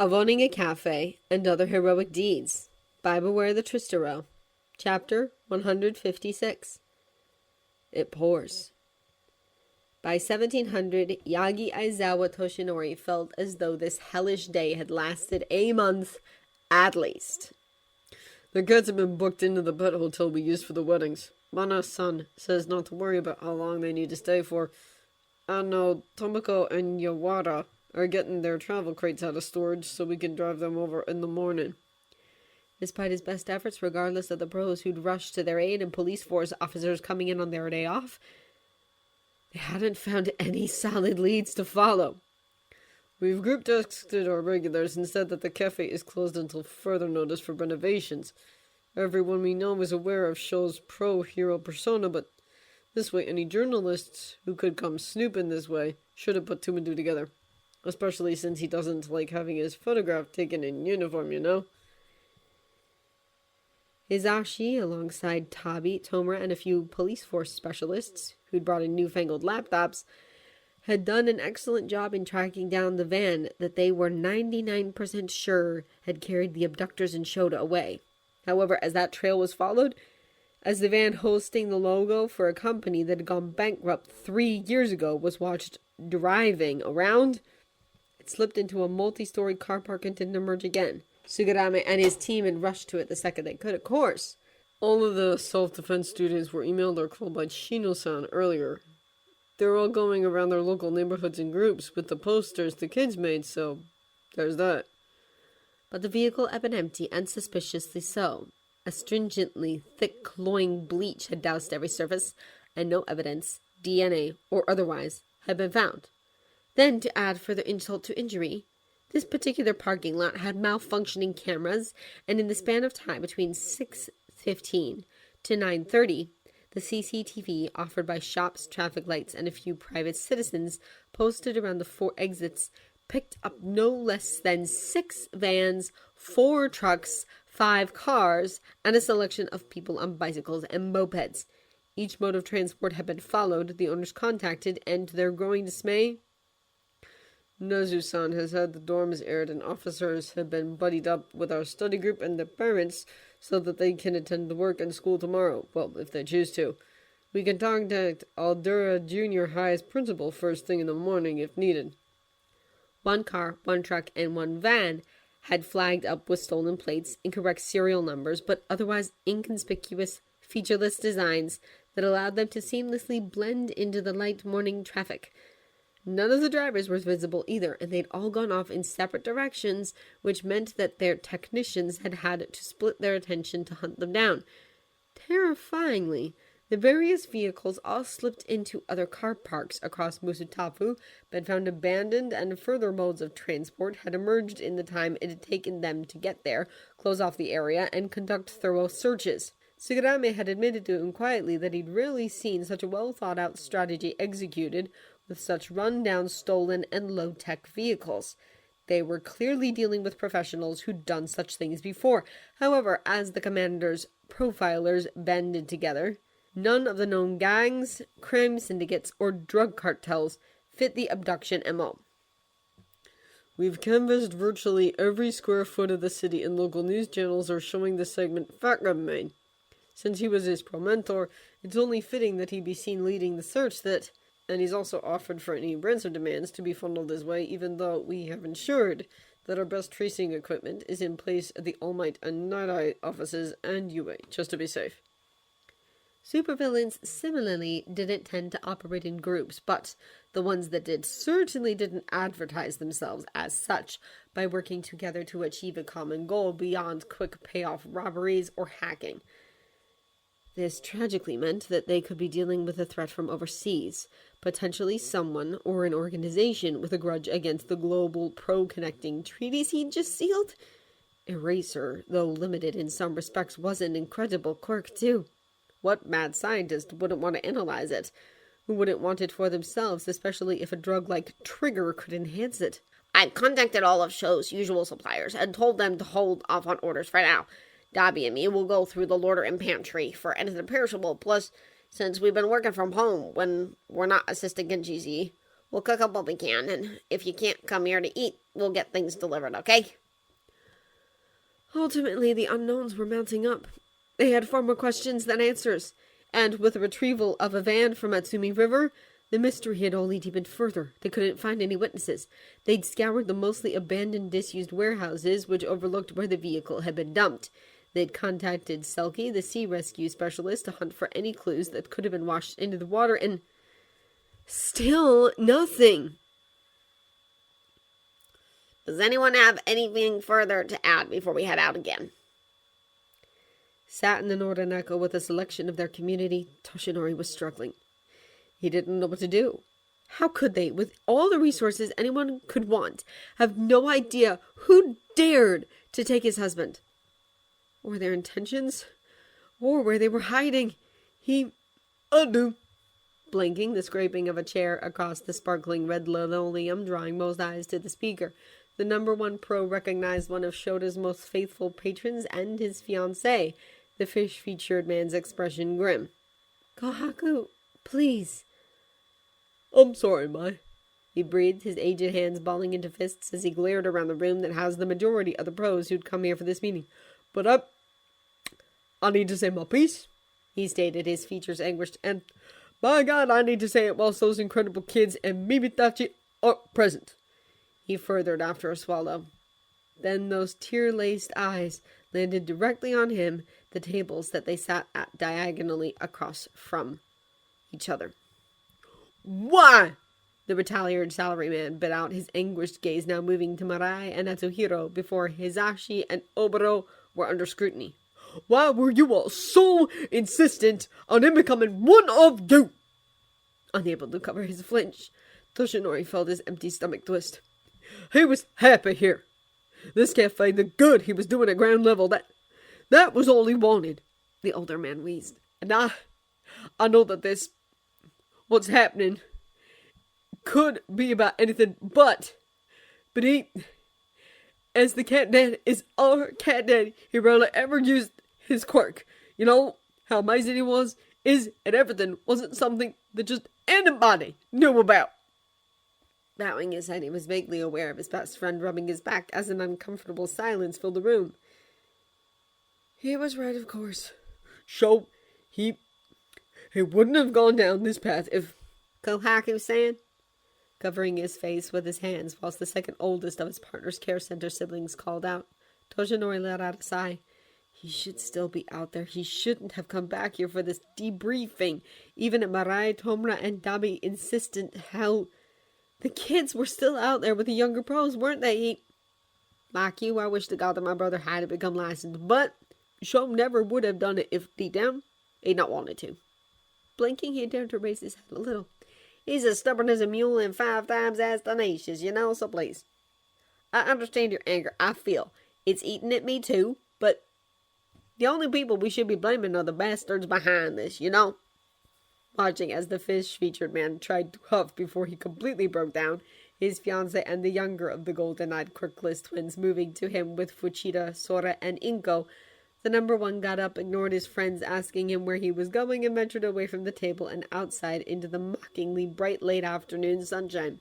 of owning a cafe, and other heroic deeds by Beware the Tristero. Chapter 156. It pours. By 1700, Yagi Aizawa Toshinori felt as though this hellish day had lasted a month at least. The kids have been booked into the pet hotel we used for the weddings. Mana-san says not to worry about how long they need to stay for. And now Tomoko and Yawara are getting their travel crates out of storage so we can drive them over in the morning. Despite his best efforts, regardless of the pros who'd rushed to their aid and police force officers coming in on their day off, they hadn't found any solid leads to follow. We've group texted our regulars and said that the cafe is closed until further notice for renovations. Everyone we know is aware of Shou's pro-hero persona, but this way any journalists who could come snooping this way should have put two and two together. Especially since he doesn't like having his photograph taken in uniform, you know? Hizashi, alongside Tabi, Tomura, and a few police force specialists who'd brought in newfangled laptops, had done an excellent job in tracking down the van that they were 99% sure had carried the abductors and Shouta away. However, as that trail was followed, as the van hosting the logo for a company that had gone bankrupt 3 years ago was watched driving around, it slipped into a multi-story car park and didn't emerge again. Sugarame and his team had rushed to it the second they could, of course. All of the self-defense students were emailed or called by Shino-san earlier. They're all going around their local neighborhoods in groups with the posters the kids made, so there's that. But the vehicle had been empty, and suspiciously so. A stringently thick, cloying bleach had doused every surface, and no evidence, DNA or otherwise, had been found. Then, to add further insult to injury, this particular parking lot had malfunctioning cameras, and in the span of time between 6:15 to 9:30, the CCTV offered by shops, traffic lights, and a few private citizens posted around the 4 exits picked up no less than 6 vans, 4 trucks, 5 cars, and a selection of people on bicycles and mopeds. Each mode of transport had been followed, the owners contacted, and to their growing dismay, Nezu-san has had the dorms aired and officers have been buddied up with our study group and the parents so that they can attend the work and school tomorrow. Well, if they choose to. We can contact Aldura Junior High's principal first thing in the morning if needed. 1 car, 1 truck, and 1 van had flagged up with stolen plates, incorrect serial numbers, but otherwise inconspicuous, featureless designs that allowed them to seamlessly blend into the light morning traffic. None of the drivers was visible either, and they'd all gone off in separate directions, which meant that their technicians had had to split their attention to hunt them down. Terrifyingly, the various vehicles all slipped into other car parks across Musutafu, been found abandoned, and further modes of transport had emerged in the time it had taken them to get there, close off the area, and conduct thorough searches. Sugarame had admitted to him quietly that he'd rarely seen such a well-thought-out strategy executed with such run-down, stolen, and low-tech vehicles. They were clearly dealing with professionals who'd done such things before. However, as the commander's profilers banded together, none of the known gangs, crime syndicates, or drug cartels fit the abduction MO. We've canvassed virtually every square foot of the city, and local news channels are showing the segment fragments. Since he was his pro-mentor, it's only fitting that he be seen leading the search and he's also offered for any ransom demands to be funneled his way, even though we have ensured that our best tracing equipment is in place at the All Might and Night Eye offices and UA, just to be safe. Supervillains similarly didn't tend to operate in groups, but the ones that did certainly didn't advertise themselves as such by working together to achieve a common goal beyond quick payoff robberies or hacking. This tragically meant that they could be dealing with a threat from overseas, potentially someone or an organization with a grudge against the global pro-connecting treaties he'd just sealed. Eraser, though limited in some respects, was an incredible quirk too. What mad scientist wouldn't want to analyze it? Who wouldn't want it for themselves, especially if a drug like Trigger could enhance it? I've contacted all of Shou's usual suppliers and told them to hold off on orders for now. Dobby and me will go through the larder and pantry for anything perishable. Plus, since we've been working from home when we're not assisting Genji Z, We'll cook up what we can, and if you can't come here to eat, we'll get things delivered, okay? Ultimately, the unknowns were mounting up. They had far more questions than answers, and with the retrieval of a van from Matsumi River, the mystery had only deepened further. They couldn't find any witnesses. They'd scoured the mostly abandoned, disused warehouses which overlooked where the vehicle had been dumped. They'd contacted Selkie, the sea rescue specialist, to hunt for any clues that could have been washed into the water, and still nothing. Does anyone have anything further to add before we head out again? Sat in the northern echo with a selection of their community, Toshinori was struggling. He didn't know what to do. How could they, with all the resources anyone could want, have no idea who dared to take his husband? Or their intentions? Or where they were hiding? Undo. Blinking, the scraping of a chair across the sparkling red linoleum, drawing Mo's eyes to the speaker. The #1 pro recognized one of Shota's most faithful patrons and his fiancée. The fish-featured man's expression grim. Kohaku, please. I'm sorry, Mai. He breathed, his aged hands balling into fists as he glared around the room that housed the majority of the pros who'd come here for this meeting. But I need to say my piece, he stated, his features anguished, and by God, I need to say it whilst those incredible kids and Mimitachi are present. He furthered after a swallow. Then those tear-laced eyes landed directly on him, the tables that they sat at diagonally across from each other. Why? The retired salaryman bit out, his anguished gaze now moving to Marai and Atsuhiro before Hizashi and Oboro were under scrutiny. Why were you all so insistent on him becoming one of you? Unable to cover his flinch, Toshinori felt his empty stomach twist. He was happy here. This cafe, the good he was doing at ground level, that was all he wanted. The older man wheezed. And I know that what's happening could be about anything, but he, as the cat dad is our cat daddy, he rarely ever used his quirk. You know how amazing he was, and everything wasn't something that just anybody knew about. Bowing his head, he was vaguely aware of his best friend rubbing his back as an uncomfortable silence filled the room. He was right, of course. So, he wouldn't have gone down this path if... Kohaku-san? Covering his face with his hands, whilst the second oldest of his partner's care center siblings called out. Toshinori let out a sigh. He should still be out there. He shouldn't have come back here for this debriefing. Even at Marai, Tomura, and Dabi insistent how... The kids were still out there with the younger pros, weren't they? Like you, I wish to God that my brother hadn't become licensed, but Sho never would have done it if deep down he'd not wanted to. Blinking, he dared to raise his head a little. He's as stubborn as a mule and 5 times as tenacious, so please. I understand your anger. I feel it's eating at me too, but the only people we should be blaming are the bastards behind this, Watching as the fish-featured man tried to huff before he completely broke down, his fiancée and the younger of the golden-eyed quirkless twins moving to him with Fuchida, Sora, and Inko, the #1 got up, ignored his friends asking him where he was going, and ventured away from the table and outside into the mockingly bright late afternoon sunshine.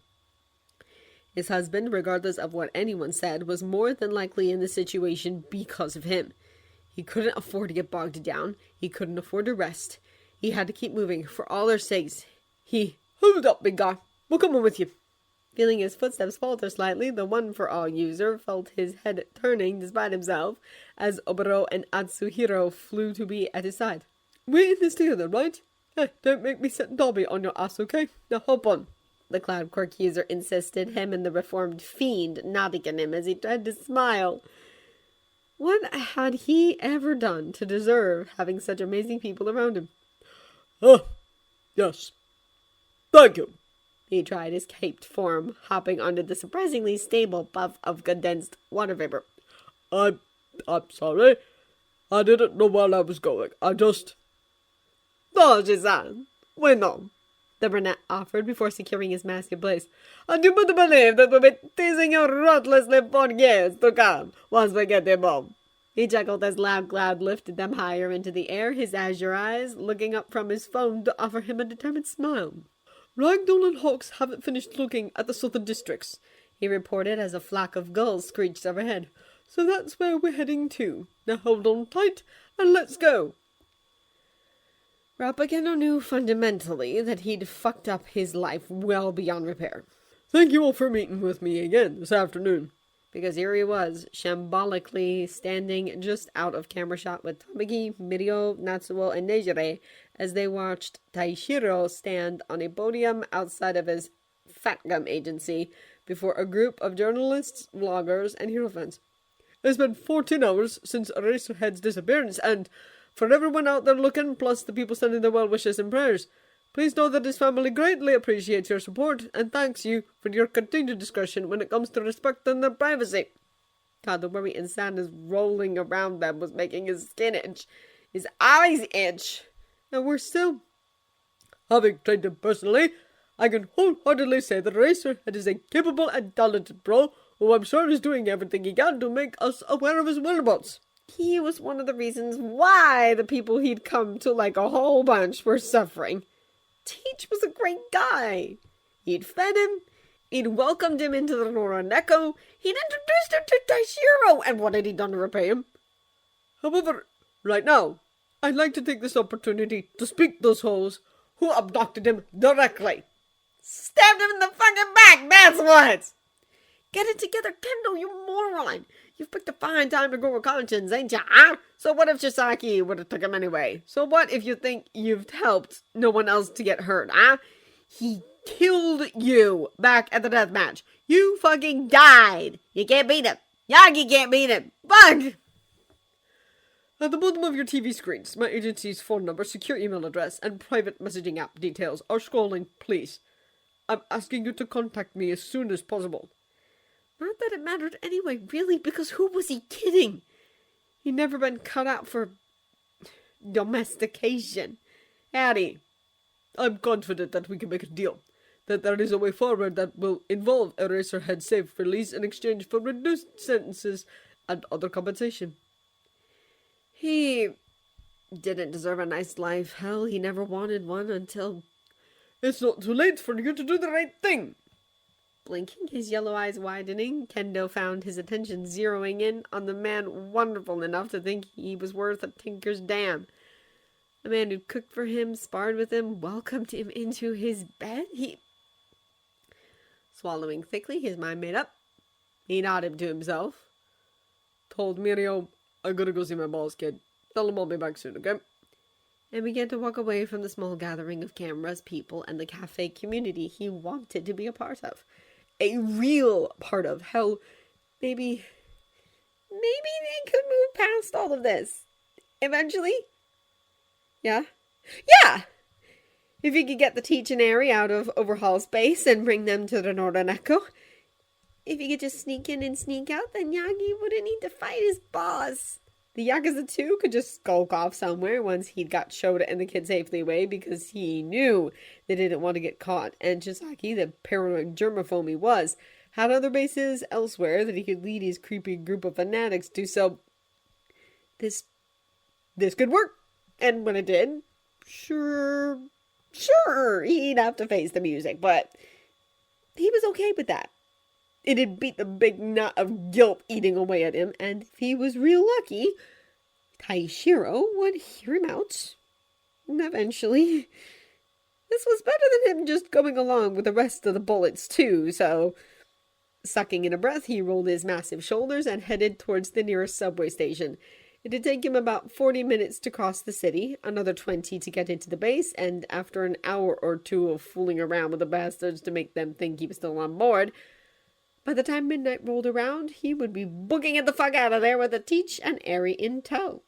His husband, regardless of what anyone said, was more than likely in the situation because of him. He couldn't afford to get bogged down. He couldn't afford to rest. He had to keep moving, for all their sakes. Hold up, big guy. We're coming with you. Feeling his footsteps falter slightly, the one-for-all user felt his head turning despite himself, as Oboro and Atsuhiro flew to be at his side. We're in this together, right? Hey, don't make me set Dobby on your ass, okay? Now hop on. The Cloud Quirk user insisted, him and the reformed fiend nodding at him as he tried to smile. What had he ever done to deserve having such amazing people around him? Yes. Thank you. He tried his caped form, hopping onto the surprisingly stable puff of condensed water vapor. I'm sorry. I didn't know where I was going. I just... Doji-san, we know, the brunette offered before securing his mask in place. And you would believe that we'll be teasing you ruthlessly for years to come, once we get them home. He chuckled as Loud Cloud lifted them higher into the air, his azure eyes looking up from his phone to offer him a determined smile. Ragdoll and Hawks haven't finished looking at the southern districts, he reported as a flock of gulls screeched overhead. So that's where we're heading to. Now hold on tight and let's go. Rapageno knew fundamentally that he'd fucked up his life well beyond repair. Thank you all for meeting with me again this afternoon. Because here he was, shambolically standing just out of camera shot with Tamaki, Mirio, Natsuo, and Nejire as they watched Taishiro stand on a podium outside of his fat gum agency before a group of journalists, vloggers, and hero fans. It's been 14 hours since Eraserhead's disappearance, and for everyone out there looking, plus the people sending their well wishes and prayers, please know that his family greatly appreciates your support and thanks you for your continued discretion when it comes to respecting their privacy. God, the worry and sadness rolling around them was making his skin itch, his eyes itch. And we're still, having trained him personally, I can wholeheartedly say that Eraserhead is a capable and talented pro who I'm sure is doing everything he can to make us aware of his whereabouts. He was one of the reasons why the people he'd come to like a whole bunch were suffering. Teach was a great guy. He'd fed him, he'd welcomed him into the Noraneko, he'd introduced him to Taishiro, and what had he done to repay him? However, right now, I'd like to take this opportunity to speak those hoes who abducted him directly. Stabbed him in the fucking back, that's what! Get it together, Kendo, you moron! You've picked a fine time to grow a conscience, ain't ya, huh? So what if Shisaki would have took him anyway? So what if you think you've helped no one else to get hurt, huh? He killed you back at the death match. You fucking died. You can't beat him. Yagi can't beat him. Fuck! At the bottom of your TV screens, my agency's phone number, secure email address, and private messaging app details are scrolling, please. I'm asking you to contact me as soon as possible. Not that it mattered anyway, really, because who was he kidding? He'd never been cut out for domestication. Hattie. I'm confident that we can make a deal. That there is a way forward that will involve Eraserhead's safe release in exchange for reduced sentences and other compensation. He didn't deserve a nice life. Hell, he never wanted one until... It's not too late for you to do the right thing. Blinking, his yellow eyes widening, Kendo found his attention zeroing in on the man wonderful enough to think he was worth a tinker's dam. The man who'd cooked for him, sparred with him, welcomed him into his bed. Swallowing thickly, his mind made up. He nodded to himself. Told Mirio, I gotta go see my boss, kid. Tell him I'll be back soon, okay? And began to walk away from the small gathering of cameras, people, and the cafe community he wanted to be a part of. A real part of. Hell, maybe they could move past all of this. Eventually. Yeah? Yeah! If you could get the Teachinary out of Overhaul Space and bring them to the Northern Echo. If you could just sneak in and sneak out, then Yagi wouldn't need to fight his boss. The Yakuza 2 could just skulk off somewhere once he'd got Shouta and the kid safely away because he knew they didn't want to get caught. And Chisaki, the paranoid germaphobe he was, had other bases elsewhere that he could lead his creepy group of fanatics to, so this could work. And when it did, sure, he'd have to face the music, but he was okay with that. It had beat the big knot of guilt eating away at him, and if he was real lucky, Taishiro would hear him out. And eventually, this was better than him just going along with the rest of the bullets, too, so... Sucking in a breath, he rolled his massive shoulders and headed towards the nearest subway station. It'd take him about 40 minutes to cross the city, another 20 to get into the base, and after an hour or two of fooling around with the bastards to make them think he was still on board... By the time midnight rolled around, he would be booking it the fuck out of there with a Teach and Airy in tow.